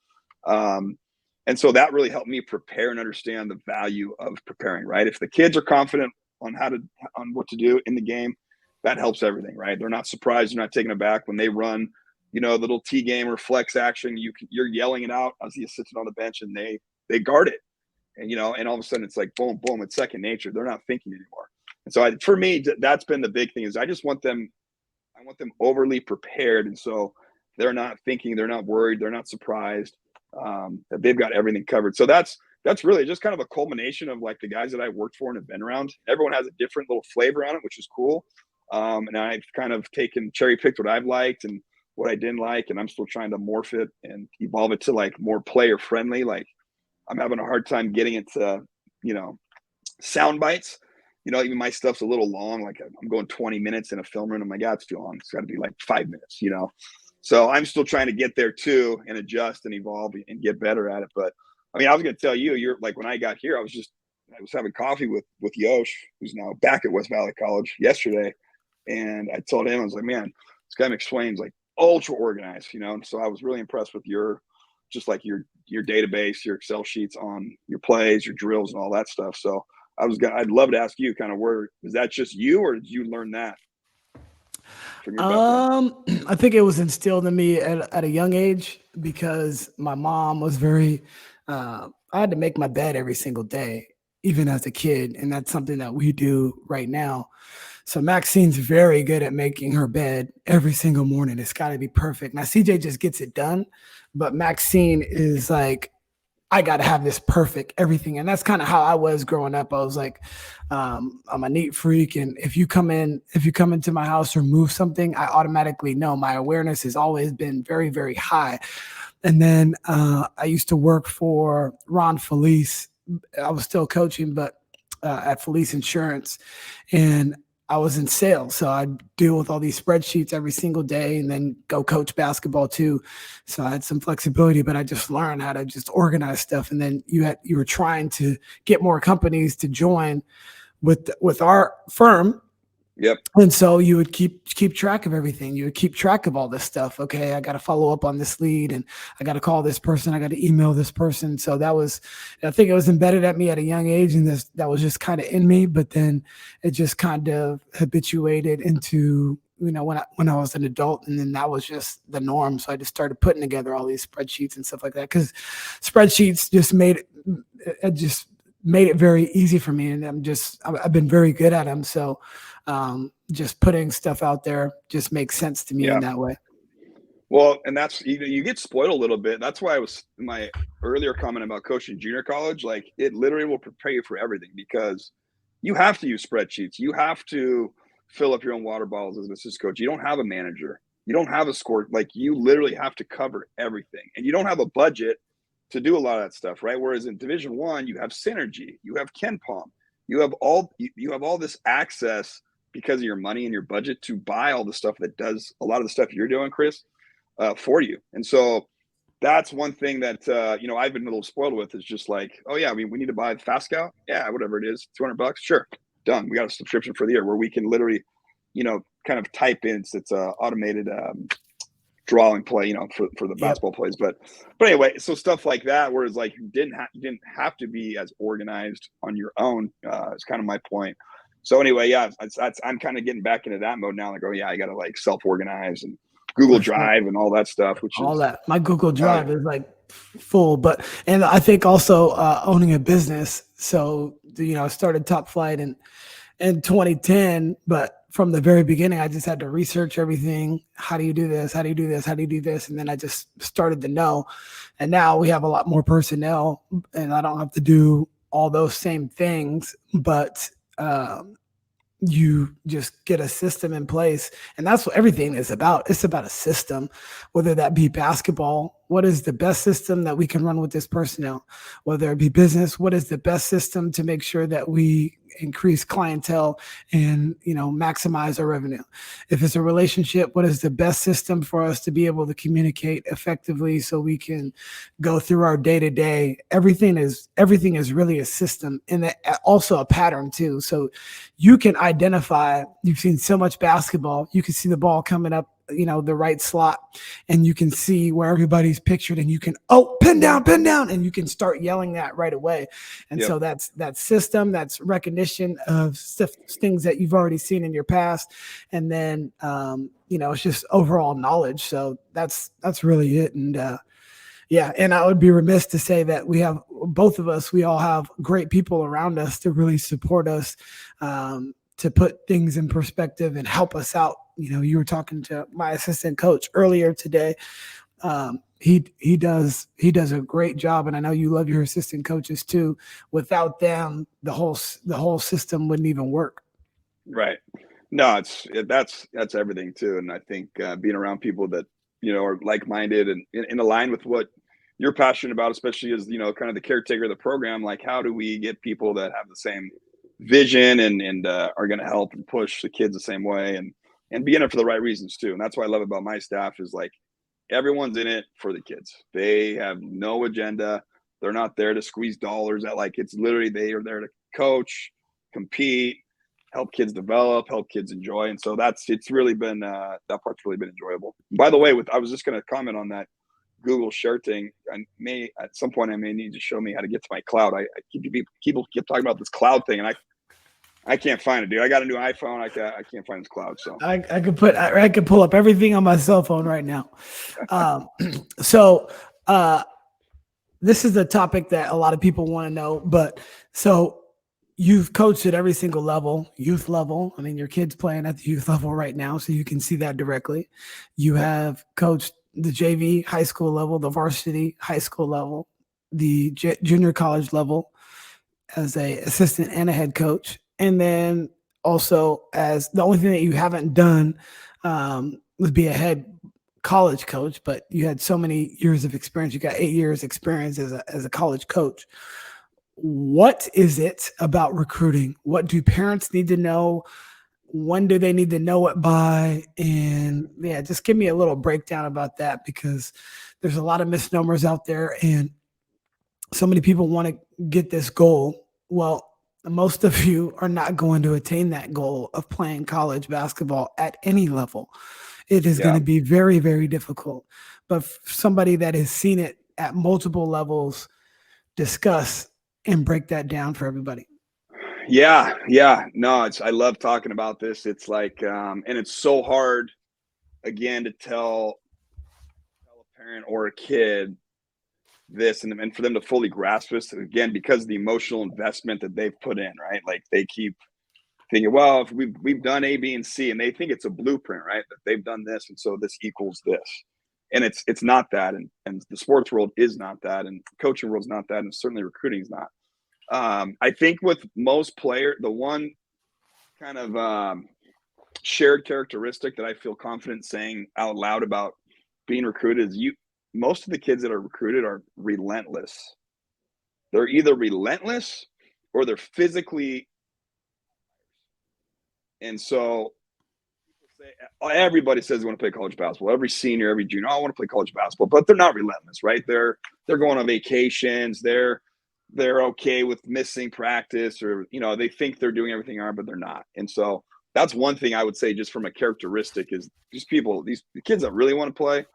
And so that really helped me prepare and understand the value of preparing, right? If the kids are confident on what to do in the game, that helps everything, right? They're not surprised, they're not taken aback when they run, the little T game or flex action. You're yelling it out as the assistant on the bench, and they guard it, and and all of a sudden it's like boom, boom, it's second nature. They're not thinking anymore. And so for me, that's been the big thing. Is I want them overly prepared, and so they're not thinking, they're not worried, they're not surprised. That they've got everything covered. So that's really just kind of a culmination of like the guys that I've worked for and have been around. Everyone has a different little flavor on it, which is cool. And I've kind of cherry picked what I've liked and what I didn't like, and I'm still trying to morph it and evolve it to like more player friendly. Like I'm having a hard time getting it to, sound bites. Even my stuff's a little long. Like I'm going 20 minutes in a film room. I'm like, it's too long. It's got to be like 5 minutes, So I'm still trying to get there too and adjust and evolve and get better at it. But I mean, I was going to tell you, you're like, when I got here, I was having coffee with Yosh, who's now back at West Valley College, yesterday. And I told him, I was like, man, this guy explains like ultra organized, And so I was really impressed with your database, your Excel sheets on your plays, your drills and all that stuff. So I'd love to ask you kind of is that just you, or did you learn that? I think it was instilled in me at a young age, because my mom was very, I had to make my bed every single day, even as a kid. And that's something that we do right now. So Maxine's very good at making her bed every single morning. It's got to be perfect. Now, CJ just gets it done, but Maxine is like, I got to have this perfect everything. And that's kind of how I was growing up. I was like, I'm a neat freak. And if you come into my house or move something, I automatically know. My awareness has always been very, very high. And then I used to work for Ron Felice. I was still coaching, but at Felice Insurance. And I was in sales, so I'd deal with all these spreadsheets every single day and then go coach basketball too. So I had some flexibility, but I just learned how to just organize stuff. And then you were trying to get more companies to join with our firm. Yep. And so you would keep track of everything. You would keep track of all this stuff. Okay, I got to follow up on this lead, and I got to call this person. I got to email this person. So I think it was embedded at me at a young age, and that was just kind of in me. But then it just kind of habituated into, when I was an adult, and then that was just the norm. So I just started putting together all these spreadsheets and stuff like that, because spreadsheets just made it very easy for me, and I've been very good at them. So just putting stuff out there just makes sense to me in that way. Well, and that's, you get spoiled a little bit. That's why I was my earlier comment about coaching junior college. Like, it literally will prepare you for everything, because you have to use spreadsheets. You have to fill up your own water bottles as an assistant coach. You don't have a manager. You don't have a score. Like, you literally have to cover everything, and you don't have a budget to do a lot of that stuff, right? Whereas in Division I, you have Synergy, you have KenPom, you have all this access because of your money and your budget to buy all the stuff that does a lot of the stuff you're doing, Chris, for you. And so that's one thing that I've been a little spoiled with, is just like, oh yeah, we need to buy the Fast Scout, yeah, whatever it is, $200, sure, done. We got a subscription for the year where we can literally, kind of type in. It's automated drawing play, for the basketball plays. But anyway, so stuff like that, whereas like you didn't have to be as organized on your own. Is kind of my point. So anyway, yeah, I'm kind of getting back into that mode now. Like, oh yeah, I got to like self-organize and Google Drive and all that stuff. My Google Drive is like full, and I think also owning a business. So I started Top Flight in 2010, but from the very beginning, I just had to research everything. How do you do this? How do you do this? How do you do this? And then I just started to know. And now we have a lot more personnel, and I don't have to do all those same things, but you just get a system in place. And that's what everything is about. It's about a system, whether that be basketball. What is the best system that we can run with this personnel? Whether it be business, what is the best system to make sure that we increase clientele and, maximize our revenue? If it's a relationship, what is the best system for us to be able to communicate effectively so we can go through our day-to-day? Everything is really a system, and also a pattern too. So you can identify, you've seen so much basketball, you can see the ball coming up, the right slot, and you can see where everybody's pictured, and you can, pin down, and you can start yelling that right away. And so that's that system, that's recognition of things that you've already seen in your past. And then, it's just overall knowledge. So that's really it. And, and I would be remiss to say that we all have great people around us to really support us, to put things in perspective and help us out. You were talking to my assistant coach earlier today. He does a great job, and I know you love your assistant coaches too. Without them, the whole system wouldn't even work. Right. No, that's everything too. And I think being around people that are like-minded and in line with what you're passionate about, especially as kind of the caretaker of the program, like how do we get people that have the same vision and are going to help and push the kids the same way and be in it for the right reasons too. And that's what I love about my staff is like everyone's in it for the kids. They have no agenda. They're not there to squeeze dollars at, like, it's literally they are there to coach, compete, help kids develop, help kids enjoy. And so it's really been that part's really been enjoyable. By the way, I was just going to comment on that Google share thing. At some point I may need to show me how to get to my cloud. I people keep talking about this cloud thing, and I can't find it, dude. I got a new iPhone. I can't find this cloud. So I could pull up everything on my cell phone right now. So this is a topic that a lot of people want to know. But so you've coached at every single level, youth level. I mean, your kid's playing at the youth level right now, so you can see that directly. You have coached the JV high school level, the varsity high school level, the junior college level as a assistant and a head coach. And then also, as the only thing that you haven't done would be a head college coach, but you had so many years of experience. You got 8 years experience as a college coach. What is it about recruiting? What do parents need to know? When do they need to know it by? And just give me a little breakdown about that, because there's a lot of misnomers out there and so many people want to get this goal. Well, most of you are not going to attain that goal of playing college basketball at any level. It is going to be very, very difficult. But somebody that has seen it at multiple levels, discuss and break that down for everybody. Yeah. No, I love talking about this. It's like, and it's so hard, again, to tell a parent or a kid this and for them to fully grasp this, again, because of the emotional investment that they've put in, right? Like they keep thinking, well, if we've done A, B, and C, and they think it's a blueprint, right? That they've done this, and so this equals this. And it's not that, and the sports world is not that, and coaching world is not that, and certainly recruiting is not. I think with most players, the one kind of shared characteristic that I feel confident saying out loud about being recruited is most of the kids that are recruited are relentless. They're either relentless or they're physically. And so everybody says they want to play college basketball. Every senior, every junior, I want to play college basketball, but they're not relentless, right? They're going on vacations. They're okay with missing practice, or, they think they're doing everything right, but they're not. And so that's one thing I would say, just from a characteristic, is just people, the kids that really want to play,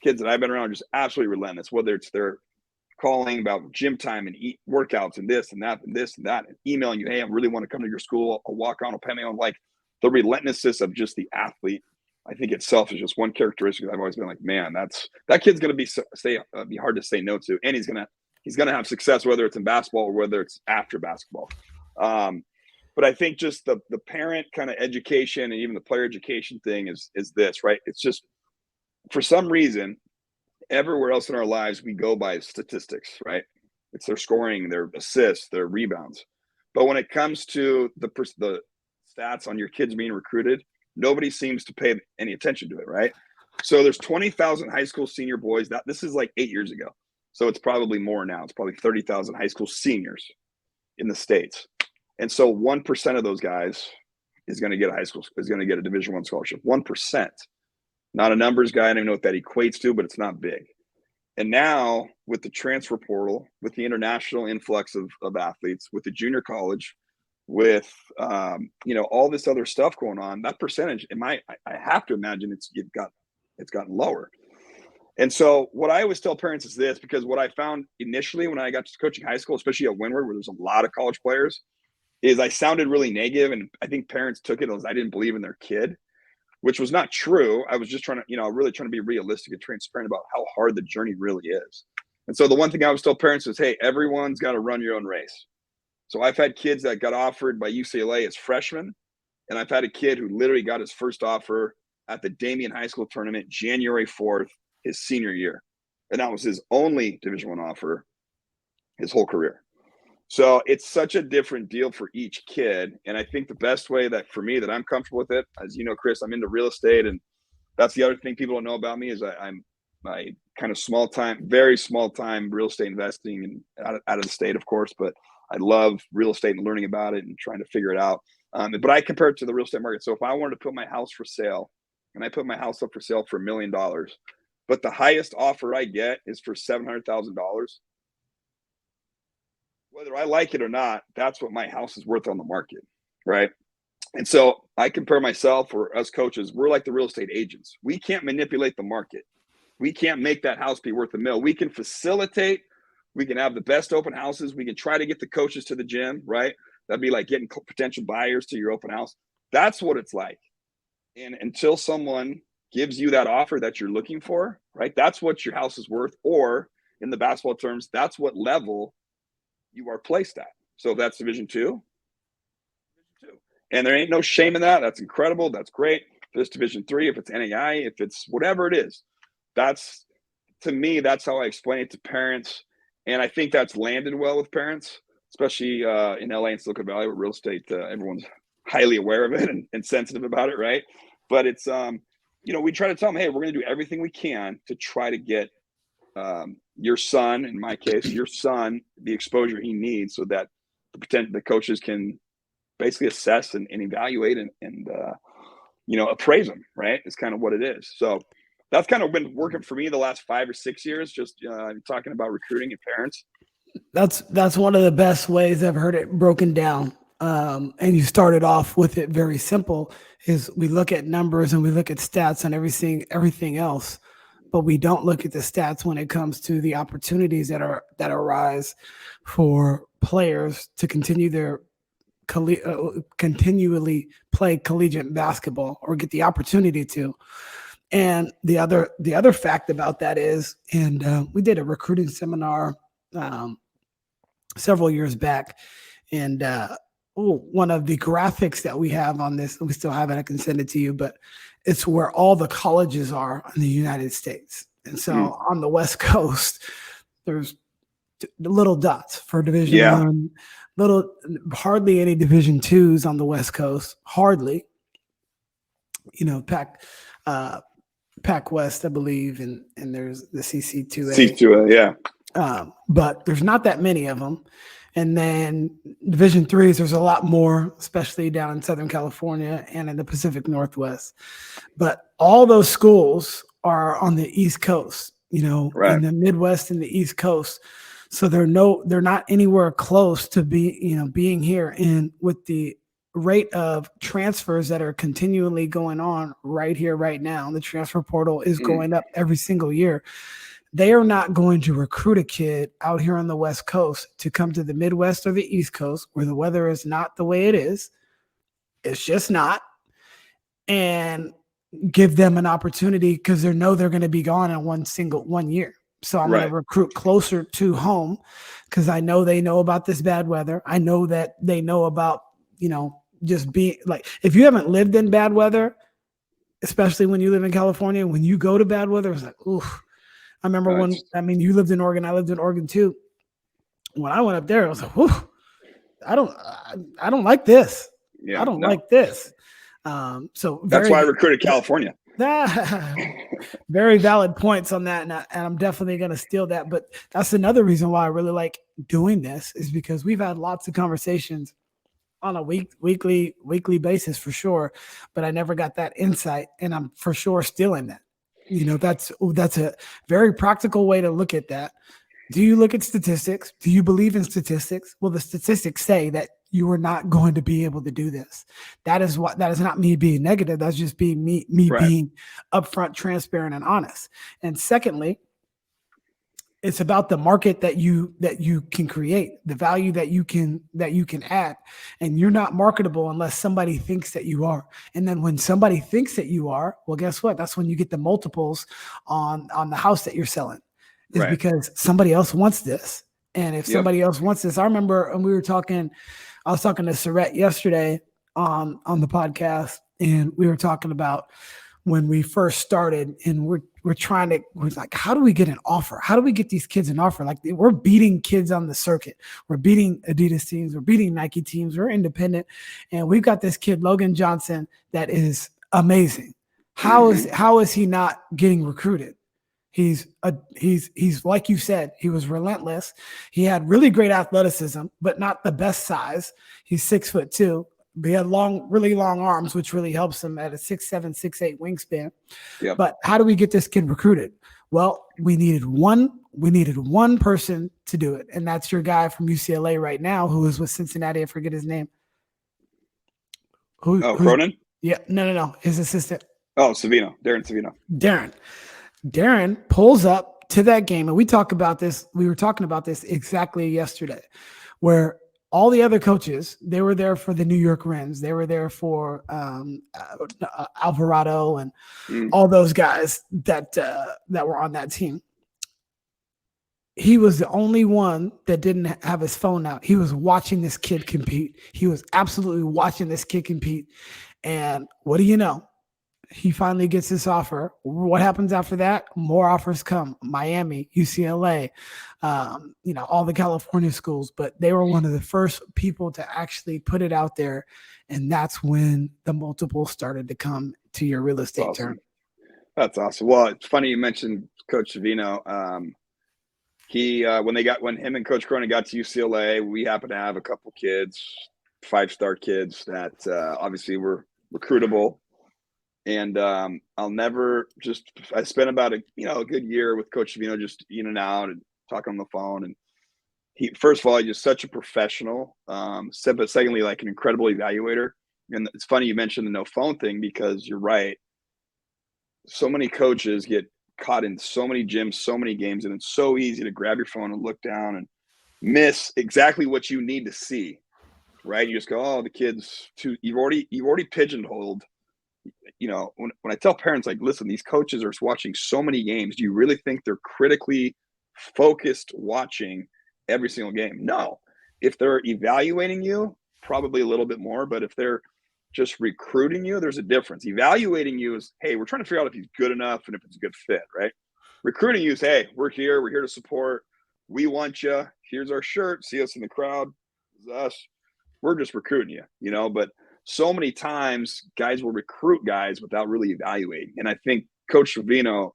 kids that I've been around, just absolutely relentless, whether it's they're calling about gym time and eat workouts and this and that and this and that, and emailing you, hey, I really want to come to your school. I'll walk on, I'll pay me on. Like, the relentlessness of just the athlete, I think itself is just one characteristic I've always been like, man, that kid's going to be hard to say no to. And he's going to have success, whether it's in basketball or whether it's after basketball. But I think just the parent kind of education and even the player education thing is this, right? It's just, for some reason, everywhere else in our lives, we go by statistics, right? It's their scoring, their assists, their rebounds. But when it comes to the stats on your kids being recruited, nobody seems to pay any attention to it, right? So there's 20,000 high school senior boys. This is like 8 years ago. So it's probably more now. It's probably 30,000 high school seniors in the States. And so 1% of those guys is going to get a Division I scholarship. 1%. Not a numbers guy. I don't even know what that equates to, but it's not big. And now with the transfer portal, with the international influx of athletes, with the junior college, with all this other stuff going on, that percentage, I have to imagine it's gotten lower. And so what I always tell parents is this, because what I found initially when I got to coaching high school, especially at Windward, where there's a lot of college players, is I sounded really negative, and I think parents took it as I didn't believe in their kid, which was not true. I was just really trying to be realistic and transparent about how hard the journey really is. And so the one thing I always tell parents is, hey, everyone's got to run your own race. So I've had kids that got offered by UCLA as freshmen, and I've had a kid who literally got his first offer at the Damien High School tournament, January 4th, his senior year. And that was his only Division I offer his whole career. So it's such a different deal for each kid. And I think the best way that for me that I'm comfortable with it, as you know, Chris, I'm into real estate. And that's the other thing people don't know about me is I'm kind of very small time real estate investing and out of the state, of course, but I love real estate and learning about it and trying to figure it out. But I compare it to the real estate market. So if I wanted to put my house for sale, and I put my house up for sale for $1 million, but the highest offer I get is for $700,000. Whether I like it or not, that's what my house is worth on the market, right? And so I compare myself, or us coaches, we're like the real estate agents. We can't manipulate the market. We can't make that house be worth $1 million. We can facilitate. We can have the best open houses. We can try to get the coaches to the gym, right? That'd be like getting potential buyers to your open house. That's what it's like. And until someone gives you that offer that you're looking for, right? That's what your house is worth. Or in the basketball terms, that's what level you are placed at. So if that's Division II, and there ain't no shame in that. That's incredible. That's great. If it's Division III, if it's NAI, if it's whatever it is, that's, to me, that's how I explain it to parents. And I think that's landed well with parents, especially in LA and Silicon Valley with real estate. Everyone's highly aware of it and sensitive about it, right? But it's, we try to tell them, hey, we're going to do everything we can to try to get your son, in my case, the exposure he needs so that the coaches can basically assess and evaluate and appraise him, right? It's kind of what it is. So that's kind of been working for me the last 5 or 6 years, just talking about recruiting and parents. That's one of the best ways I've heard it broken down. And you started off with it very simple, is we look at numbers and we look at stats and everything else, but we don't look at the stats when it comes to the opportunities that arise for players to continue their continually play collegiate basketball or get the opportunity to. And the other fact about that is, and we did a recruiting seminar several years back, and one of the graphics that we have on this, we still have it, I can send it to you, but it's where all the colleges are in the United States. And so on the West Coast, there's little dots for Division I, hardly any Division IIs on the West Coast, hardly. Pac West, I believe, and there's the CC2A. C2A, yeah. But there's not that many of them. And then Division IIIs, there's a lot more, especially down in Southern California and in the Pacific Northwest. But all those schools are on the East Coast, right, in the Midwest and the East Coast. So they're not anywhere close to being here. And with the rate of transfers that are continually going on right here, right now, the transfer portal is going up every single year. They are not going to recruit a kid out here on the West Coast to come to the Midwest or the East Coast where the weather is not the way it is. It's just not. And give them an opportunity because they know they're going to be gone in 1 year. So I'm going to recruit closer to home because I know they know about this bad weather. I know that they know about, just be like, if you haven't lived in bad weather, especially when you live in California, when you go to bad weather, it's like, oof. I remember you lived in Oregon, I lived in Oregon too. When I went up there, I was like, oof, I don't like this. Yeah, I don't like this. So that's why I recruited California. Very valid points on that, and I'm definitely going to steal that. But that's another reason why I really like doing this, is because we've had lots of conversations on a weekly basis for sure, but I never got that insight, and I'm for sure stealing that. That's a very practical way to look at that. Do you look at statistics? Do you believe in statistics? Well, the statistics say that you are not going to be able to do this. That is not me being negative. That's just being me right. Being upfront, transparent, and honest. And secondly, it's about the market that you can create, the value that you can add. And you're not marketable unless somebody thinks that you are. And then when somebody thinks that you are, well, guess what? That's when you get the multiples on the house that you're selling. Is right. Because somebody else wants this. And if somebody else wants this, I remember when I was talking to Surrett yesterday on the podcast, and we were talking about when we first started, and we're like, how do we get an offer? How do we get these kids an offer? Like, we're beating kids on the circuit. We're beating Adidas teams. We're beating Nike teams. We're independent. And we've got this kid, Logan Johnson, that is amazing. How is he not getting recruited? He's like you said, he was relentless. He had really great athleticism, but not the best size. He's 6'2", but he had really long arms, which really helps him at a 6'7", 6'8" wingspan. Yep. But how do we get this kid recruited? Well, we needed one person to do it, and that's your guy from UCLA right now, who is with Cincinnati. I forget his name. Cronin? Yeah, no, his assistant. Oh, Savino, Darren Savino. Darren pulls up to that game, and we were talking about this exactly yesterday, where all the other coaches, they were there for the New York Wrens. They were there for Alvarado and all those guys that were on that team. He was the only one that didn't have his phone out. He was watching this kid compete. He was absolutely watching this kid compete. And what do you know? He finally gets this offer. What happens after that? More offers come. Miami, UCLA, all the California schools. But they were one of the first people to actually put it out there. And that's when the multiples started to come to your real estate term. That's awesome. Well, it's funny you mentioned Coach Savino. When him and Coach Cronin got to UCLA, we happened to have a couple kids, 5-star kids that obviously were recruitable. And I spent about a good year with Coach Savino, just in and out and talking on the phone. And first of all, he's just such a professional. But secondly, like an incredible evaluator. And it's funny you mentioned the no phone thing, because you're right. So many coaches get caught in so many gyms, so many games, and it's so easy to grab your phone and look down and miss exactly what you need to see. Right? You just go, oh, the kid's too. You've already pigeonholed. When I tell parents, like, listen, these coaches are watching so many games. Do you really think they're critically focused watching every single game? No. If they're evaluating you, probably a little bit more. But if they're just recruiting you, there's a difference. Evaluating you is, hey, we're trying to figure out if he's good enough and if it's a good fit, right? Recruiting you is, hey, we're here to support. We want you. Here's our shirt. See us in the crowd. This is us. We're just recruiting you, but so many times guys will recruit guys without really evaluating. And I think Coach Savino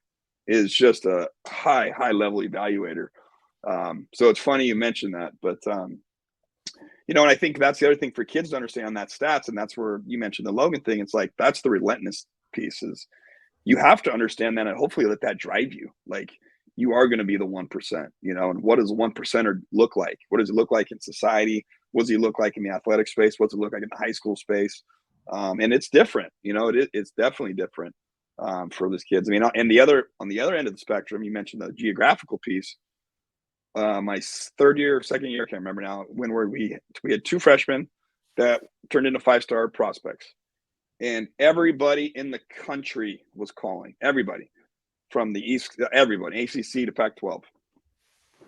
is just a high level evaluator. So it's funny you mentioned that, but and I think that's the other thing for kids to understand, that stats. And that's where you mentioned the Logan thing. It's like, that's the relentless piece, is you have to understand that and hopefully let that drive you. Like, you are going to be the 1%, and what does a 1%er look like? What does it look like in society? What does he look like in the athletic space? What's it look like in the high school space? And it's different, it's definitely different for these kids. I mean, and on the other end of the spectrum, you mentioned the geographical piece. My second year, I can't remember now, Windward, we had 2 freshmen that turned into 5-star prospects, and everybody in the country was calling. Everybody from the East, everybody, ACC to Pac-12.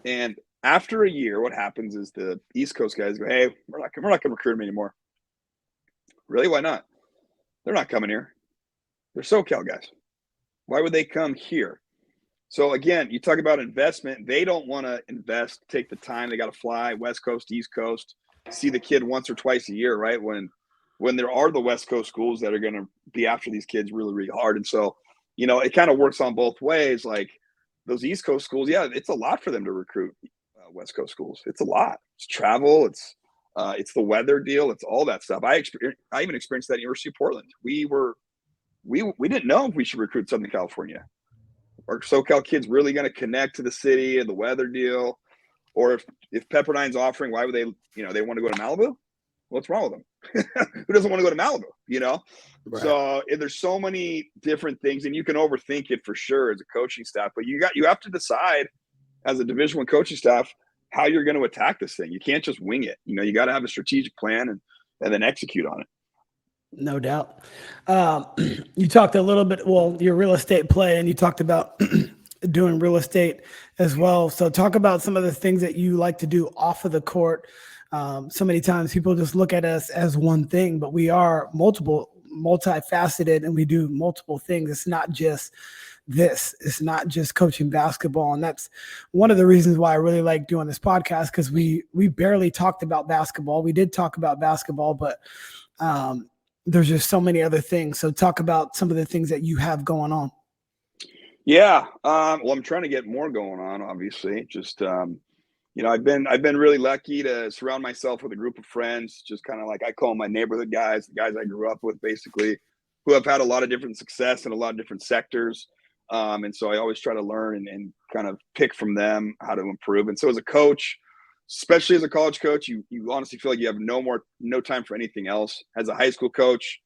And after a year, what happens is the East Coast guys go, hey, we're not going to recruit him anymore. Really? Why not? They're not coming here. They're SoCal guys. Why would they come here? So again, you talk about investment. They don't want to invest, take the time. They got to fly West Coast, East Coast, see the kid once or twice a year, right? When there are the West Coast schools that are going to be after these kids really, really hard. And so, it kind of works on both ways. Like those East Coast schools, yeah, it's a lot for them to recruit West Coast schools. It's a lot. It's travel. It's the weather deal. It's all that stuff. I even experienced that at University of Portland. We didn't know if we should recruit Southern California. Are SoCal kids really going to connect to the city and the weather deal? Or if Pepperdine's offering, why would they, they want to go to Malibu? What's wrong with them? Who doesn't want to go to Malibu, Right. So there's so many different things, and you can overthink it for sure as a coaching staff, but you have to decide as a Division I coaching staff how you're going to attack this thing. You can't just wing it. You got to have a strategic plan and then execute on it. No doubt. You talked a little bit, your real estate play, and you talked about doing real estate as well. So talk about some of the things that you like to do off of the court. So many times people just look at us as one thing, but we are multifaceted, and we do multiple things. It's not just this. It's not just coaching basketball. And that's one of the reasons why I really like doing this podcast, because we barely talked about basketball. We did talk about basketball, but there's just so many other things. So talk about some of the things that you have going on. Yeah. Well, I'm trying to get more going on, obviously. Just, I've been really lucky to surround myself with a group of friends, just kind of like I call them my neighborhood guys, the guys I grew up with, basically, who have had a lot of different success in a lot of different sectors. And so I always try to learn and kind of pick from them how to improve. And so as a coach, especially as a college coach, you honestly feel like you have no time for anything else. As a high school coach,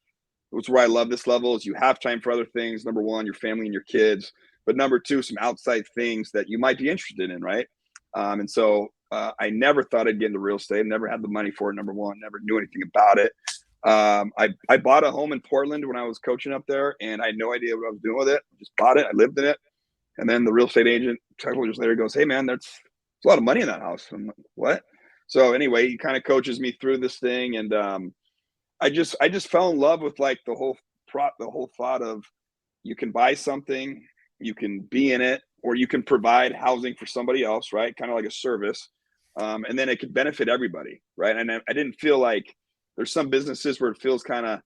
which is where I love this level, is you have time for other things. Number one, your family and your kids. But number two, some outside things that you might be interested in, right? And so I never thought I'd get into real estate. Never had the money for it, number one. Never knew anything about it. I bought a home in Portland when I was coaching up there, and I had no idea what I was doing with it. I just bought it. I lived in it. And then the real estate agent a couple years later goes, "Hey, man, there's a lot of money in that house." I'm like, "What?" So anyway, he kind of coaches me through this thing. And I just fell in love with like the whole thought of you can buy something, you can be in it, or you can provide housing for somebody else, right? Kind of like a service. And then it could benefit everybody, right? And I didn't feel like there's some businesses where it feels kind of,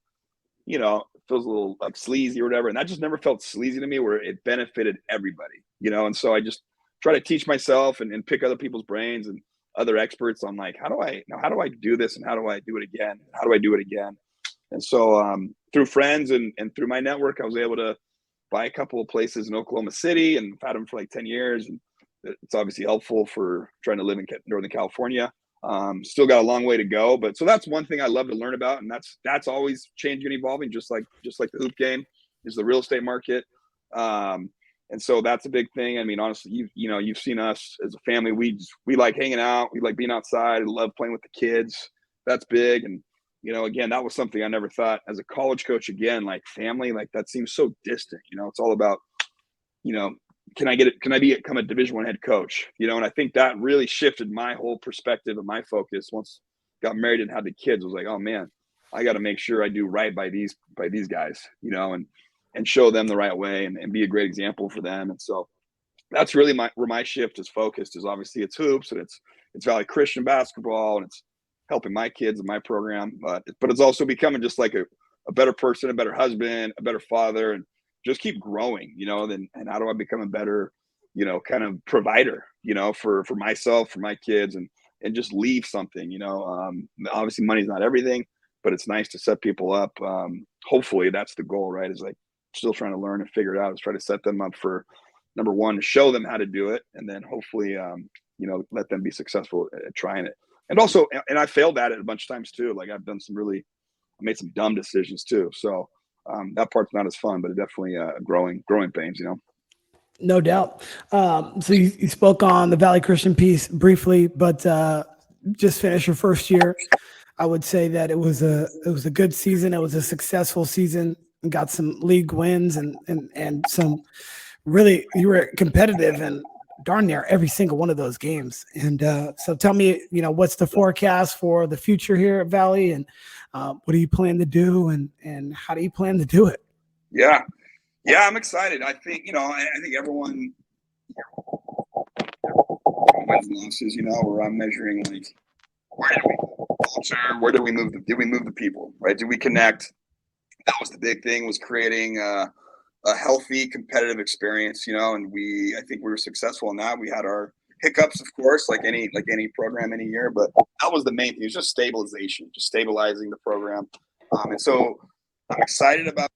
feels a little like sleazy or whatever. And that just never felt sleazy to me, where it benefited everybody, And so I just try to teach myself and pick other people's brains and other experts on like, how do I do this? And how do I do it again? How do I do it again? And so through friends and through my network, I was able to buy a couple of places in Oklahoma City, and I've had them for like 10 years. And it's obviously helpful for trying to live in Northern California. Still got a long way to go, but so that's one thing I love to learn about. And that's always changing and evolving, just like the hoop game is the real estate market. And so that's a big thing. I mean, honestly, you've seen us as a family. We like hanging out. We like being outside. We love playing with the kids. That's big. And, again, that was something I never thought as a college coach, again, like family, like that seems so distant. It's all about, can I become a Division I head coach? And I think that really shifted my whole perspective and my focus once got married and had the kids. I was like, oh man, I got to make sure I do right by these guys, and show them the right way and be a great example for them. And so that's really where my shift is focused, is obviously it's hoops, and it's Valley Christian basketball, and it's helping my kids in my program. But it's also becoming just like a better person, a better husband, a better father, and just keep growing, and how do I become a better, kind of provider, for myself, for my kids, and just leave something, obviously money's not everything, but it's nice to set people up. Hopefully that's the goal, right? Is like still trying to learn and figure it out, is try to set them up for, number one, to show them how to do it. And then hopefully, let them be successful at trying it. And also, and I failed at it a bunch of times too. Like I made some dumb decisions too. So that part's not as fun, but it definitely growing pains, No doubt. So you spoke on the Valley Christian piece briefly, but just finished your first year. I would say that it was a good season. It was a successful season, and got some league wins and some really, you were competitive. And darn near every single one of those games. And so tell me, what's the forecast for the future here at Valley, and what do you plan to do, and how do you plan to do it? Yeah, I'm excited. I think, I think everyone wins and losses, where I'm measuring like, where did we move the culture? Where did we move the people, right? Did we connect? That was the big thing, was creating a healthy competitive experience, and I think we were successful in that. We had our hiccups, of course, like any program any year, but that was the main thing. It was just stabilization, just stabilizing the program. And so I'm excited about